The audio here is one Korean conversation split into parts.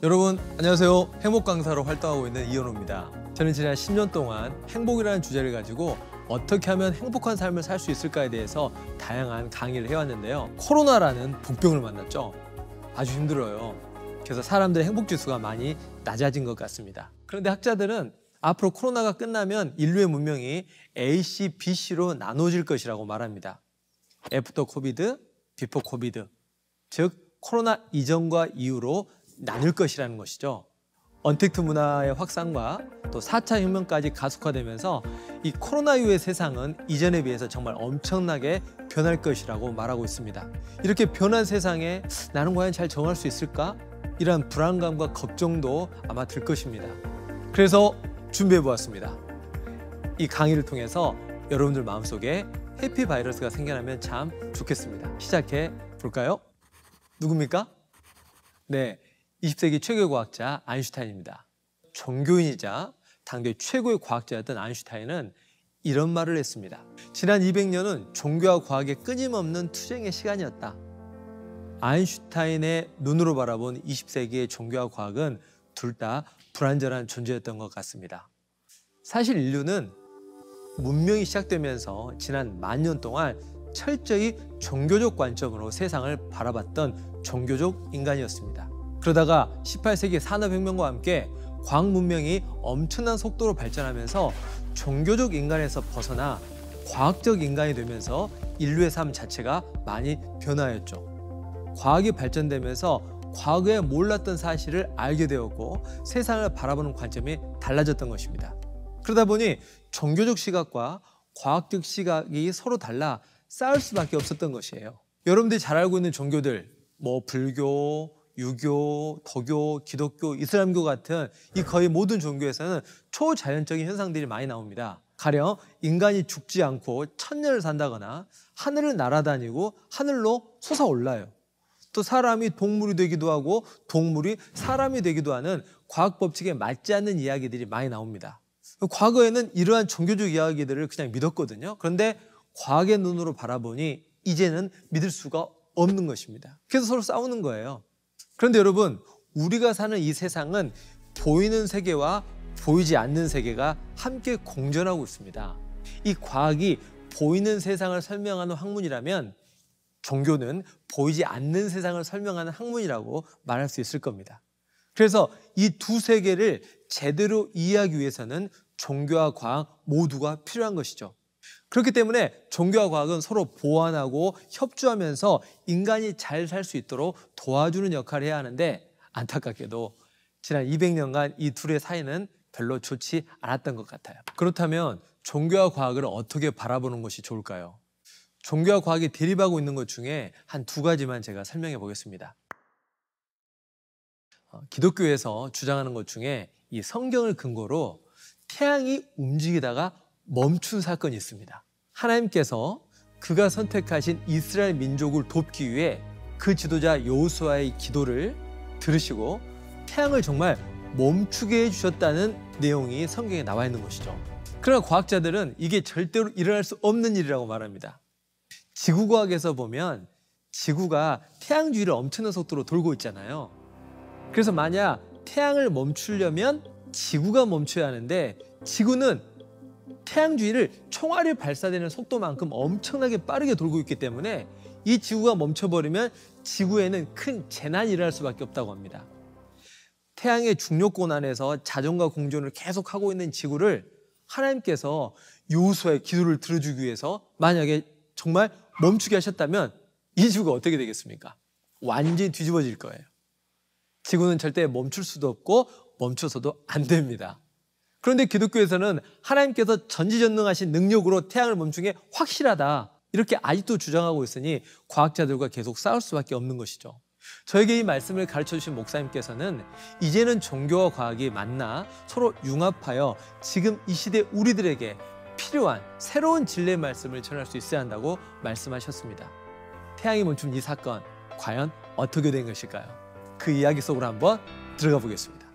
여러분 안녕하세요. 행복 강사로 활동하고 있는 이현우입니다. 저는 지난 10년 동안 행복이라는 주제를 가지고 어떻게 하면 행복한 삶을 살 수 있을까에 대해서 다양한 강의를 해왔는데요. 코로나라는 복병을 만났죠. 아주 힘들어요. 그래서 사람들의 행복 지수가 많이 낮아진 것 같습니다. 그런데 학자들은 앞으로 코로나가 끝나면 인류의 문명이 A, C, B, C로 나눠질 것이라고 말합니다. 애프터 코비드, 비포 코비드, 즉 코로나 이전과 이후로 나눌 것이라는 것이죠. 언택트 문화의 확산과 또 4차 혁명까지 가속화되면서 이 코로나 이후의 세상은 이전에 비해서 정말 엄청나게 변할 것이라고 말하고 있습니다. 이렇게 변한 세상에 나는 과연 잘 정할 수 있을까? 이런 불안감과 걱정도 아마 들 것입니다. 그래서 준비해 보았습니다. 이 강의를 통해서 여러분들 마음속에 해피 바이러스가 생겨나면 참 좋겠습니다. 시작해 볼까요? 누굽니까? 네, 20세기 최고의 과학자 아인슈타인입니다. 종교인이자 당대 최고의 과학자였던 아인슈타인은 이런 말을 했습니다. 지난 200년은 종교와 과학의 끊임없는 투쟁의 시간이었다. 아인슈타인의 눈으로 바라본 20세기의 종교와 과학은 둘 다 불완전한 존재였던 것 같습니다. 사실 인류는 문명이 시작되면서 지난 10,000년 동안 철저히 종교적 관점으로 세상을 바라봤던 종교적 인간이었습니다. 그러다가 18세기 산업혁명과 함께 과학 문명이 엄청난 속도로 발전하면서 종교적 인간에서 벗어나 과학적 인간이 되면서 인류의 삶 자체가 많이 변화했죠. 과학이 발전되면서 과거에 몰랐던 사실을 알게 되었고 세상을 바라보는 관점이 달라졌던 것입니다. 그러다 보니 종교적 시각과 과학적 시각이 서로 달라 싸울 수밖에 없었던 것이에요. 여러분들이 잘 알고 있는 종교들, 불교, 유교, 도교, 기독교, 이슬람교 같은 이 거의 모든 종교에서는 초자연적인 현상들이 많이 나옵니다. 가령 인간이 죽지 않고 천년을 산다거나 하늘을 날아다니고 하늘로 솟아올라요. 또 사람이 동물이 되기도 하고 동물이 사람이 되기도 하는 과학 법칙에 맞지 않는 이야기들이 많이 나옵니다. 과거에는 이러한 종교적 이야기들을 그냥 믿었거든요. 그런데 과학의 눈으로 바라보니 이제는 믿을 수가 없는 것입니다. 그래서 서로 싸우는 거예요. 그런데 여러분, 우리가 사는 이 세상은 보이는 세계와 보이지 않는 세계가 함께 공존하고 있습니다. 이 과학이 보이는 세상을 설명하는 학문이라면 종교는 보이지 않는 세상을 설명하는 학문이라고 말할 수 있을 겁니다. 그래서 이 두 세계를 제대로 이해하기 위해서는 종교와 과학 모두가 필요한 것이죠. 그렇기 때문에 종교와 과학은 서로 보완하고 협조하면서 인간이 잘 살 수 있도록 도와주는 역할을 해야 하는데 안타깝게도 지난 200년간 이 둘의 사이는 별로 좋지 않았던 것 같아요. 그렇다면 종교와 과학을 어떻게 바라보는 것이 좋을까요? 종교와 과학이 대립하고 있는 것 중에 한 2가지만 제가 설명해 보겠습니다. 기독교에서 주장하는 것 중에 이 성경을 근거로 태양이 움직이다가 멈춘 사건이 있습니다. 하나님께서 그가 선택하신 이스라엘 민족을 돕기 위해 그 지도자 여호수아의 기도를 들으시고 태양을 정말 멈추게 해주셨다는 내용이 성경에 나와 있는 것이죠. 그러나 과학자들은 이게 절대로 일어날 수 없는 일이라고 말합니다. 지구과학에서 보면 지구가 태양 주위를 엄청난 속도로 돌고 있잖아요. 그래서 만약 태양을 멈추려면 지구가 멈춰야 하는데 지구는 태양 주위를 총알이 발사되는 속도만큼 엄청나게 빠르게 돌고 있기 때문에 이 지구가 멈춰버리면 지구에는 큰 재난이 일어날 수밖에 없다고 합니다. 태양의 중력권 안에서 자전과 공존을 계속하고 있는 지구를 하나님께서 여호수아의 기도를 들어주기 위해서 만약에 정말 멈추게 하셨다면 이 지구가 어떻게 되겠습니까? 완전히 뒤집어질 거예요. 지구는 절대 멈출 수도 없고 멈춰서도 안 됩니다. 그런데 기독교에서는 하나님께서 전지전능하신 능력으로 태양을 멈춘 게 확실하다, 이렇게 아직도 주장하고 있으니 과학자들과 계속 싸울 수밖에 없는 것이죠. 저에게 이 말씀을 가르쳐 주신 목사님께서는 이제는 종교와 과학이 만나 서로 융합하여 지금 이 시대 우리들에게 필요한 새로운 진리의 말씀을 전할 수 있어야 한다고 말씀하셨습니다. 태양이 멈춘 이 사건, 과연 어떻게 된 것일까요? 그 이야기 속으로 한번 들어가 보겠습니다.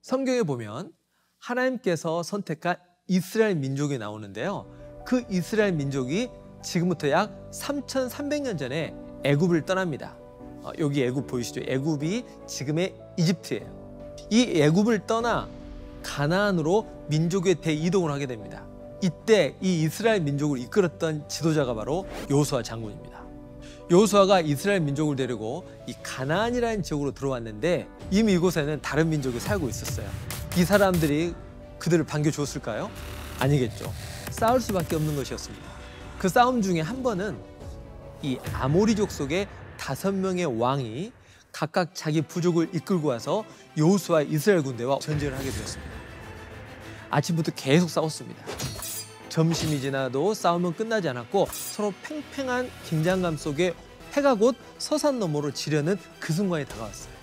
성경에 보면 하나님께서 선택한 이스라엘 민족이 나오는데요. 그 이스라엘 민족이 지금부터 약 3,300년 전에 애굽을 떠납니다. 여기 애굽 보이시죠? 애굽이 지금의 이집트예요. 이 애굽을 떠나 가나안으로 민족의 대이동을 하게 됩니다. 이때 이 이스라엘 민족을 이끌었던 지도자가 바로 여호수아 장군입니다. 여호수아가 이스라엘 민족을 데리고 이 가나안이라는 지역으로 들어왔는데 이미 이곳에는 다른 민족이 살고 있었어요. 이 사람들이 그들을 반겨주었을까요? 아니겠죠. 싸울 수밖에 없는 것이었습니다. 그 싸움 중에 한 번은 이 아모리족 속의 5명의 왕이 각각 자기 부족을 이끌고 와서 여호수아 이스라엘 군대와 전쟁을 하게 되었습니다. 아침부터 계속 싸웠습니다. 점심이 지나도 싸움은 끝나지 않았고 서로 팽팽한 긴장감 속에 해가 곧 서산 너머로 지려는 그 순간이 다가왔어요.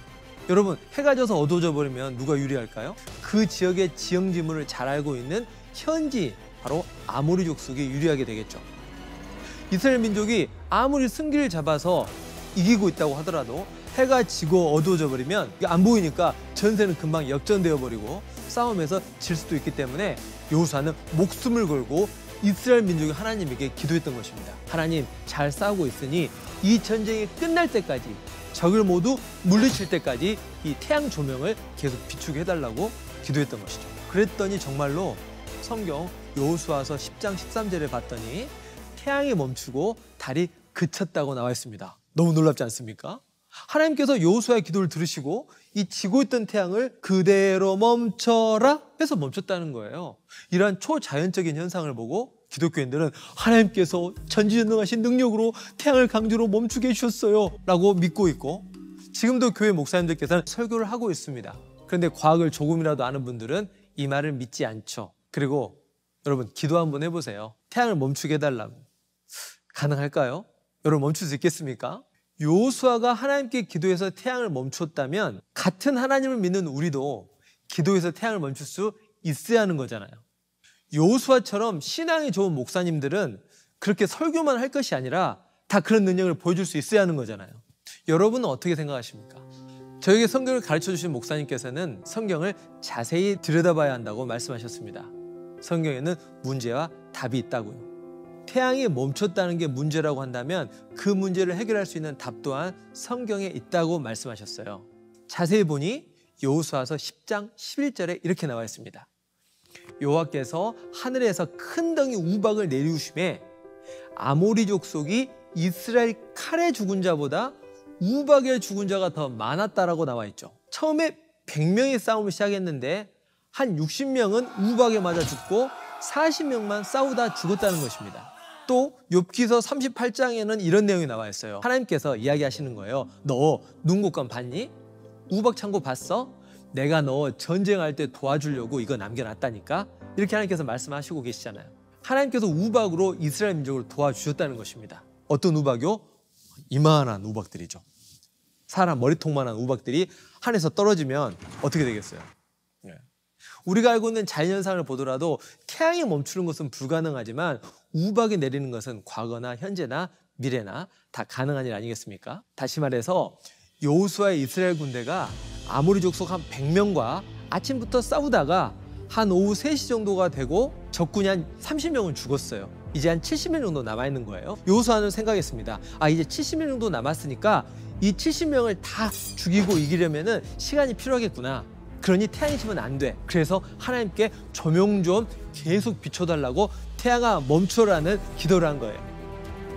여러분, 해가 져서 어두워져 버리면 누가 유리할까요? 그 지역의 지형지물을 잘 알고 있는 현지, 바로 아모리족 속이 유리하게 되겠죠. 이스라엘 민족이 아무리 승기를 잡아서 이기고 있다고 하더라도 해가 지고 어두워져 버리면 안 보이니까 전세는 금방 역전되어 버리고 싸움에서 질 수도 있기 때문에 여호수아는 목숨을 걸고 이스라엘 민족이 하나님에게 기도했던 것입니다. 하나님, 잘 싸우고 있으니 이 전쟁이 끝날 때까지, 적을 모두 물리칠 때까지 이 태양 조명을 계속 비추게 해달라고 기도했던 것이죠. 그랬더니 정말로 성경 여호수아서 10장 13절에 봤더니 태양이 멈추고 달이 그쳤다고 나와 있습니다. 너무 놀랍지 않습니까? 하나님께서 여호수아의 기도를 들으시고 이 지고 있던 태양을 그대로 멈춰라 해서 멈췄다는 거예요. 이러한 초자연적인 현상을 보고 기독교인들은 하나님께서 전지전능하신 능력으로 태양을 강제로 멈추게 해주셨어요 라고 믿고 있고, 지금도 교회 목사님들께서는 설교를 하고 있습니다. 그런데 과학을 조금이라도 아는 분들은 이 말을 믿지 않죠. 그리고 여러분, 기도 한번 해보세요. 태양을 멈추게 해달라고. 가능할까요? 여러분, 멈출 수 있겠습니까? 여호수아가 하나님께 기도해서 태양을 멈췄다면 같은 하나님을 믿는 우리도 기도해서 태양을 멈출 수 있어야 하는 거잖아요. 여호수아처럼 신앙이 좋은 목사님들은 그렇게 설교만 할 것이 아니라 다 그런 능력을 보여줄 수 있어야 하는 거잖아요. 여러분은 어떻게 생각하십니까? 저에게 성경을 가르쳐 주신 목사님께서는 성경을 자세히 들여다봐야 한다고 말씀하셨습니다. 성경에는 문제와 답이 있다고요. 태양이 멈췄다는 게 문제라고 한다면 그 문제를 해결할 수 있는 답 또한 성경에 있다고 말씀하셨어요. 자세히 보니 여호수아서 10장 11절에 이렇게 나와 있습니다. 여호와께서 하늘에서 큰 덩이 우박을 내리우심에 아모리 족속이 이스라엘 칼에 죽은 자보다 우박에 죽은 자가 더 많았다라고 나와 있죠. 처음에 100명이 싸움을 시작했는데 한 60명은 우박에 맞아 죽고 40명만 싸우다 죽었다는 것입니다. 또 욥기서 38장에는 이런 내용이 나와 있어요. 하나님께서 이야기하시는 거예요. 너 눈곡간 봤니? 우박 창고 봤어? 내가 너 전쟁할 때 도와주려고 이거 남겨놨다니까? 이렇게 하나님께서 말씀하시고 계시잖아요. 하나님께서 우박으로 이스라엘 민족을 도와주셨다는 것입니다. 어떤 우박이요? 이만한 우박들이죠. 사람 머리통만한 우박들이 하늘에서 떨어지면 어떻게 되겠어요? 우리가 알고 있는 자연현상을 보더라도 태양이 멈추는 것은 불가능하지만 우박이 내리는 것은 과거나 현재나 미래나 다 가능한 일 아니겠습니까? 다시 말해서 여호수아의 이스라엘 군대가 아모리 족속 한 100명과 아침부터 싸우다가 한 오후 3시 정도가 되고 적군이 한 30명은 죽었어요. 이제 한 70명 정도 남아있는 거예요. 여호수아는 생각했습니다. 이제 70명 정도 남았으니까 이 70명을 다 죽이고 이기려면 시간이 필요하겠구나. 그러니 태양이 지면 안 돼. 그래서 하나님께 조명 좀 계속 비춰달라고 태양아 멈춰라는 기도를 한 거예요.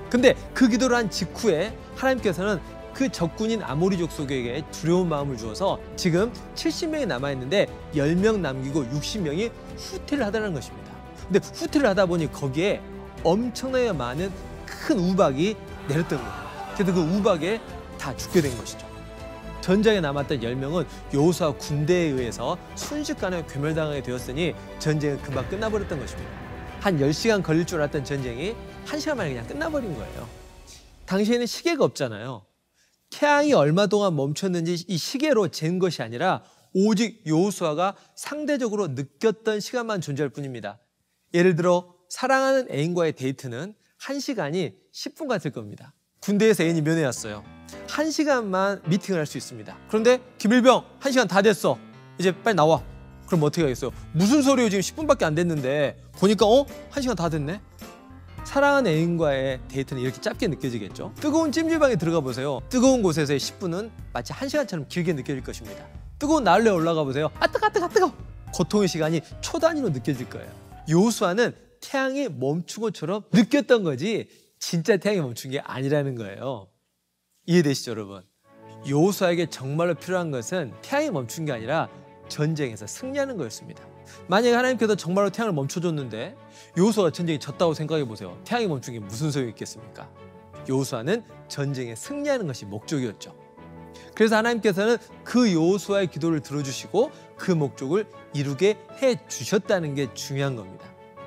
근데 그 기도를 한 직후에 하나님께서는 그 적군인 아모리 족속에게 두려운 마음을 주어서 지금 70명이 남아있는데 10명 남기고 60명이 후퇴를 하다는 것입니다. 근데 후퇴를 하다 보니 거기에 엄청나게 많은 큰 우박이 내렸던 거예요. 그래서 그 우박에 다 죽게 된 것이죠. 전장에 남았던 10명은 여호수아 군대에 의해서 순식간에 괴멸당하게 되었으니 전쟁은 금방 끝나버렸던 것입니다. 한 10시간 걸릴 줄 알았던 전쟁이 1시간 만에 그냥 끝나버린 거예요. 당시에는 시계가 없잖아요. 태양이 얼마 동안 멈췄는지 이 시계로 잰 것이 아니라 오직 여호수아가 상대적으로 느꼈던 시간만 존재할 뿐입니다. 예를 들어 사랑하는 애인과의 데이트는 1시간이 10분 같을 겁니다. 군대에서 애인이 면회 왔어요. 1시간만 미팅을 할 수 있습니다. 그런데 김일병 1시간 다 됐어. 이제 빨리 나와. 그럼 어떻게 하겠어요? 무슨 소리예요? 지금 10분밖에 안 됐는데 보니까 1시간 다 됐네. 사랑하는 애인과의 데이트는 이렇게 짧게 느껴지겠죠? 뜨거운 찜질방에 들어가 보세요. 뜨거운 곳에서의 10분은 마치 1시간처럼 길게 느껴질 것입니다. 뜨거운 난로에 올라가 보세요. 아 뜨거. 고통의 시간이 초 단위로 느껴질 거예요. 여호수아는 태양이 멈춘 것처럼 느꼈던 거지 진짜 태양이 멈춘 게 아니라는 거예요. 이해되시죠, 여러분? 여호수아에게 정말로 필요한 것은 태양이 멈춘 게 아니라 전쟁에서 승리하는 거였습니다. 만약에 하나님께서 정말로 태양을 멈춰줬는데 여호수아가 전쟁에 졌다고 생각해 보세요. 태양이 멈춘 게 무슨 소용이 있겠습니까? 여호수아는 전쟁에 승리하는 것이 목적이었죠. 그래서 하나님께서는 그 여호수아의 기도를 들어주시고 그 목적을 이루게 해주셨다는 게 중요한 겁니다.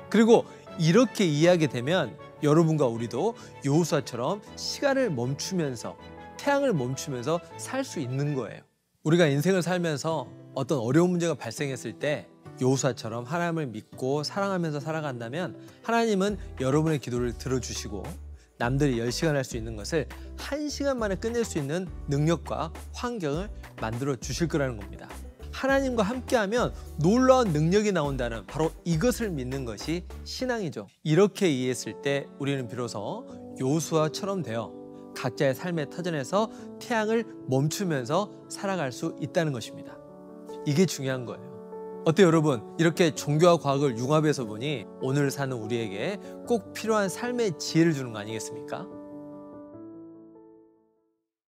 그리고 이렇게 이해하게 되면 여러분과 우리도 여호수아처럼 시간을 멈추면서 태양을 멈추면서 살 수 있는 거예요. 우리가 인생을 살면서 어떤 어려운 문제가 발생했을 때 여호수아처럼 하나님을 믿고 사랑하면서 살아간다면 하나님은 여러분의 기도를 들어주시고 남들이 10시간 할 수 있는 것을 1시간 만에 끝낼 수 있는 능력과 환경을 만들어 주실 거라는 겁니다. 하나님과 함께하면 놀라운 능력이 나온다는 바로 이것을 믿는 것이 신앙이죠. 이렇게 이해했을 때 우리는 비로소 여호수아처럼 되어 각자의 삶의 터전에서 태양을 멈추면서 살아갈 수 있다는 것입니다. 이게 중요한 거예요. 어때요, 여러분? 이렇게 종교와 과학을 융합해서 보니 오늘 사는 우리에게 꼭 필요한 삶의 지혜를 주는 거 아니겠습니까?